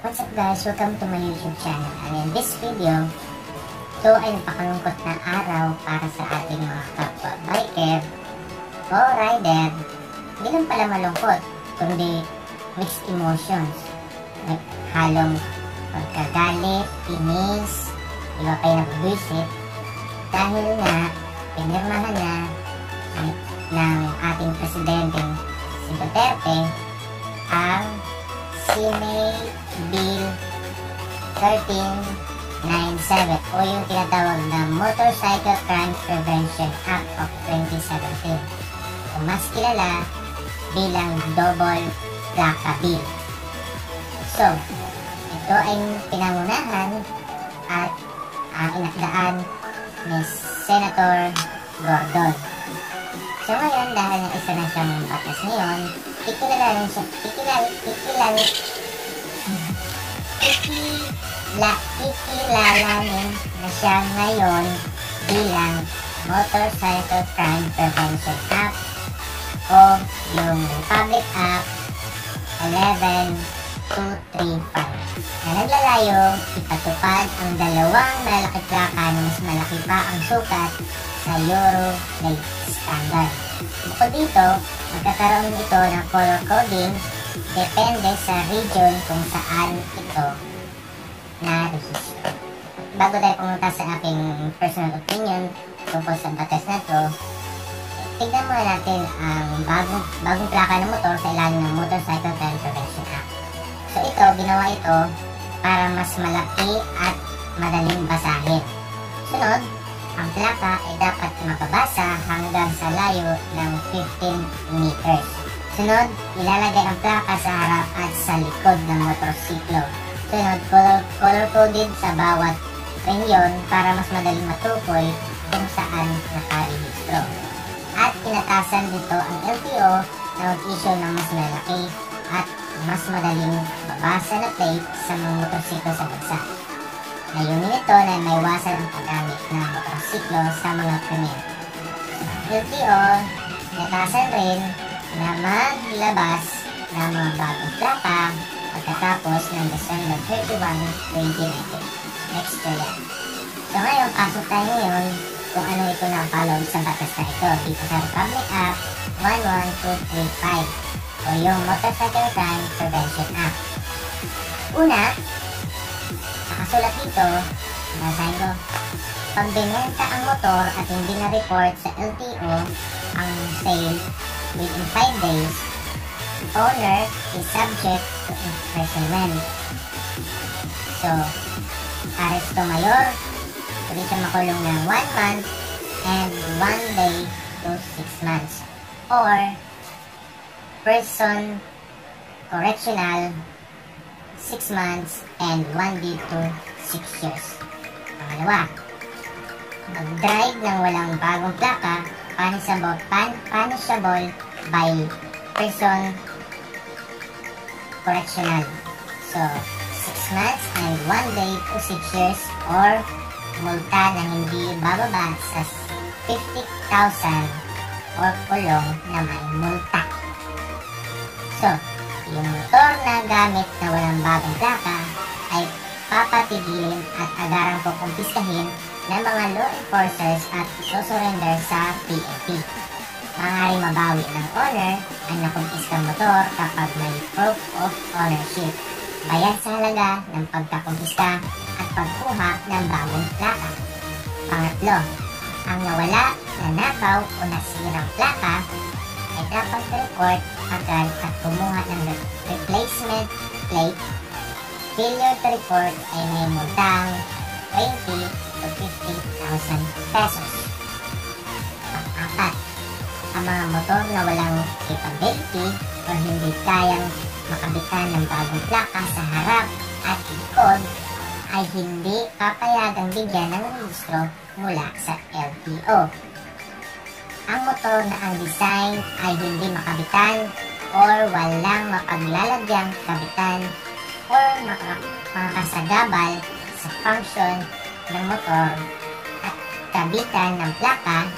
What's up guys? Welcome to my YouTube channel. And in this video, ito ay napakalungkot na araw para sa ating mga kapwa biker o rider. Hindi lang pala malungkot, kundi mixed emotions. Halong pagkagalit, inis, iba pa yung nabwisit. Dahil nga, pinirmahan na ng ating presidenteng si Duterte ang Senate Bill 1397 o yung tinatawag na Motorcycle Crime Prevention Act of 2017 o mas kilala bilang Double Plaka Bill. So, ito ay pinangunahan at inakdaan ni Senator Gordon. So ngayon, dahil na isa na siyang batas ngayon, ikilala na siya ngayon bilang Motorcycle Crime Prevention Act o yung Republic Act 11235 na naglalayong ipatupad ang dalawang malaki plaka na mas malaki pa ang sukat sa Euro Plate Standard. Bukod dito, magkakaroon ito ng color coding depende sa region kung saan ito na-register. Bago tayo pumunta sa aking personal opinion tungkol sa batas na ito, tignan muna natin ang bagong plaka ng motor sa ilalim ng Motorcycle Crime Prevention Act. So ito, ginawa ito para mas malaki at madaling basahin. Sunod, ang plaka ay dapat mapabasa hanggang sa layo ng 15 meters. Sunod, ilalagay ang plaka sa harap at sa likod ng motorsiklo. Sunod, color-coded sa bawat renyon para mas madaling matukoy kung saan nakarehistro. At inatasan dito ang LTO na mag-issue ng mas malaki at mas madaling mabasa na plate sa mga motorsiklo sa bansa. Layunin nito na may iwasan ang paggamit ng motorsiklo sa mga krimen. LTO, inatasan rin na maglabas ng mga bagong plaka pagkatapos ng December 31, 2019. Next year yan. So ngayon, pasok tayo ngayon kung ano ito nakapalog sa batas na ito dito sa Republic Act 11235 o yung Motorcycle Crime Prevention Act. Una, nakasulat dito, nasahin ko, pag binenta ang motor at hindi na-report sa LTO ang sale within 5 days, owner is subject to imprisonment. So, aresto mayor, pwede siya makulong ng 1 month and 1 day to 6 months. Or, prison correctional 6 months and 1 day to 6 years. Pangalawa, mag-drive ng walang bagong plaka, punishable by prison correctional. So, 6 months and 1 day to 6 years or multa na hindi bababa sa 50,000 or kulong na may multa. So, yung motor na gamit na walang bagong plaka ay papatigilin at agarang kukumpiskahin ng mga law enforcers at susurrender sa PNP. Maaaring mabawi ng owner ang nakumpiskang motor kapag may proof of ownership, bayad sa halaga ng pagkakumpiska at pagkuha ng bagong plaka. Pangatlo, ang nawala, nanakaw o nasirang plaka ay dapat report agad at kumuha ng replacement plate. Failure to report ay may multang 20 to 50,000 pesos. Pang-apat, ang mga motor na walang capability o hindi kayang makabitan ng bagong plaka sa harap at likod ay hindi papayagang bigyan ng rehistro mula sa LTO. Ang motor na ang design ay hindi makabitan or walang mapaglalagyang kabitan or makasagabal sa function ng motor at kabitan ng plaka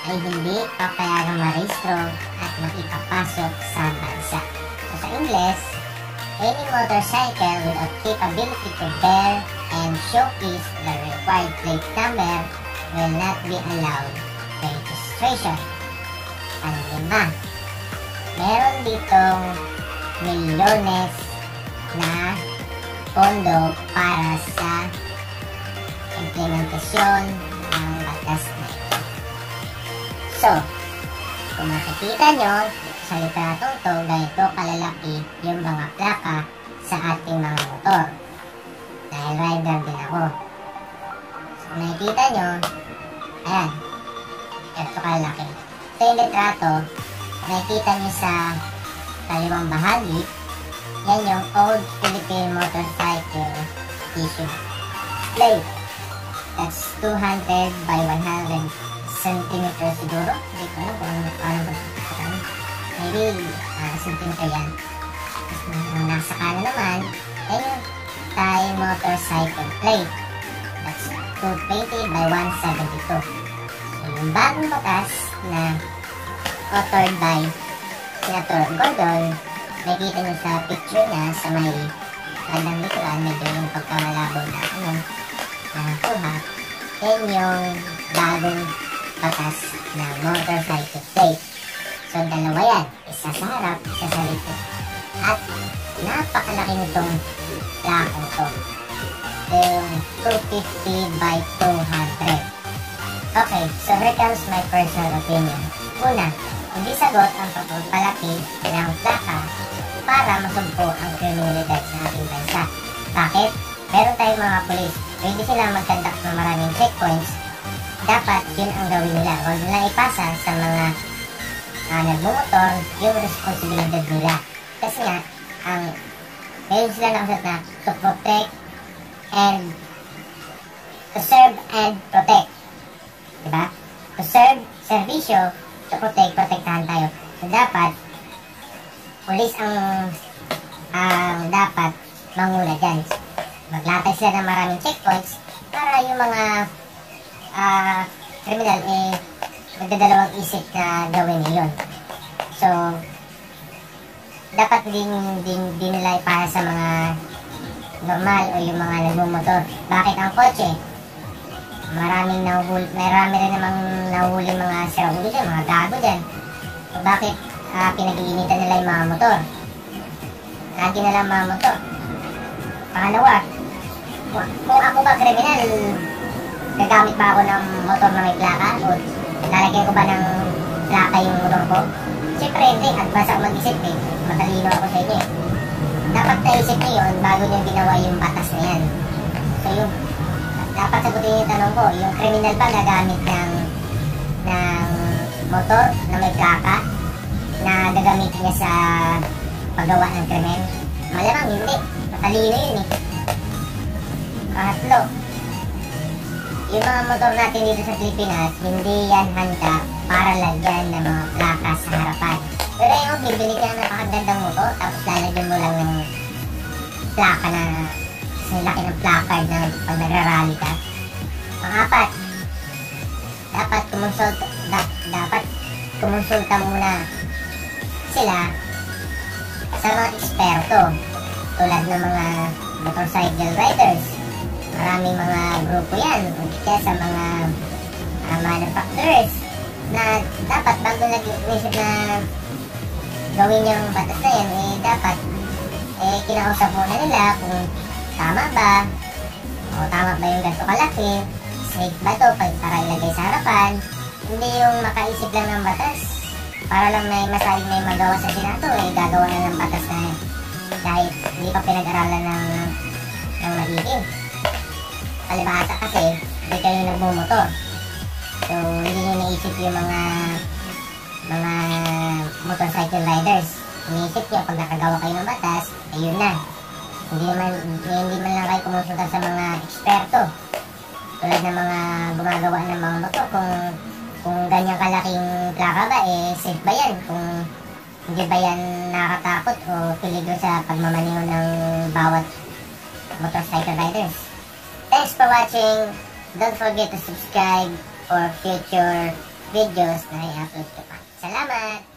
ay hindi papayagang marehistro at maipapasok sa bansa. So sa Ingles, Any motorcycle without capability to bear and showcase the required plate number will not be allowed registration. Panglima, meron ditong milyones na pondo para sa implementasyon ng batas na ito. So, kung makikita nyo sa litratong to, ganito kalalaki yung mga plaka sa ating mga motor. Dahil rider din ako. So, kung nakikita nyo, ayan, ito kalalaki. Ito yung litrato, nakikita nyo sa kaliwang bahagi, yan yung Old Philippine Motorcycle Issue Plate. That's 200 by 100 centimeters siguro. Hindi ko alam kung ano ba. Maybe centimeter yan. Ang nasa kanan naman, yan yung Thai Motorcycle Plate. That's 220 by 172. So, yung bagong batas na authored by Senator Gordon, nakikita nyo sa picture niya sa may kandang likuran, medyo yung pagkamalabo na nakakuha. Yan yung bagong batas na motorcycle plate. So, dalawa yan. Isa sa harap, isa sa likod. At napakalaki nitong plakong to. Yung 250 by 200. Okay, so here comes my personal opinion. Una, hindi sagot ang pagpapalaki ng plaka para masugpo ang kriminalidad sa ating bansa. Bakit? Meron tayong mga pulis. Pwede silang mag-conduct ng maraming checkpoints. Dapat yun ang gawin nila. Huwag nilang ipasa sa mga nagmumotor yung responsibilidad nila. Kasi nga, meron sila nakasat na to protect and to serve and protect. Diba? To serve, servisyo, to protect, protektahan tayo. So, dapat, pulis ang dapat manguna dyan. Maglatay sila ng maraming checkpoints para yung mga kriminal magdadalawang isip na gawin yun. So, dapat din nila ipasa sa mga normal o yung mga nagmumotor. Bakit ang kotse? Marami rin namang nahuli mga siraulo dyan, mga gago dyan. So, bakit pinag-iinitan nila yung mga motor? Lagi na lang mga motor. Pangalawa, kung ako ba kriminal, gagamit ba ako ng motor na may plaka? O lalagyan ko ba ng plaka yung motor ko? Siyempre hindi, advance ako mag-isip eh. Matalino ako sa inyo eh. Dapat naisip nyo yun bago nyo ginawa yung batas na yan. So yung dapat sagutin yung tanong ko, yung kriminal ba gagamit ng motor na may plaka na gagamitin niya sa paggawa ng krimen? Malamang hindi. Matalino yun eh. Pangatlo, yung mga motor natin dito sa Pilipinas, hindi yan handa para lagyan ng mga plaka sa harapan. Pero yung bibili ka ng napakagandang motor, tapos lalagyan mo lang ng plaka na laki ng placard na pag nagrarally ka. Pangapat, dapat kumonsulta muna sila sa mga eksperto tulad ng mga motorcycle riders. Maraming mga grupo yan, kaya sa mga manufacturers na dapat bago nag-isip na gawin yung batas na yan, dapat kinakausap muna nila kung tama ba o tama ba yung ganito kalaki, safe ba ito para ilagay sa harapan. Hindi yung makaisip lang ng batas para lang may masaling may magawa sa Senado, gagawa na ng batas na kahit hindi pa pinag-aralan ng maiging. Palibhasa kasi hindi kayo nagmumotor, so hindi nyo naisip yung mga motorcycle riders. Iniisip nyo pag nakagawa kayo ng batas, ayun na. Hindi man lang kayo kumonsulta sa mga eksperto tulad ng mga gumagawa ng mga motor kung ganyang kalaking plaka ba, safe ba yan? Kung hindi ba yan nakakatakot o peligro sa pagmamaneho ng bawat motorcycle riders? Thanks for watching. Don't forget to subscribe for future videos na i-upload ko pa. Salamat!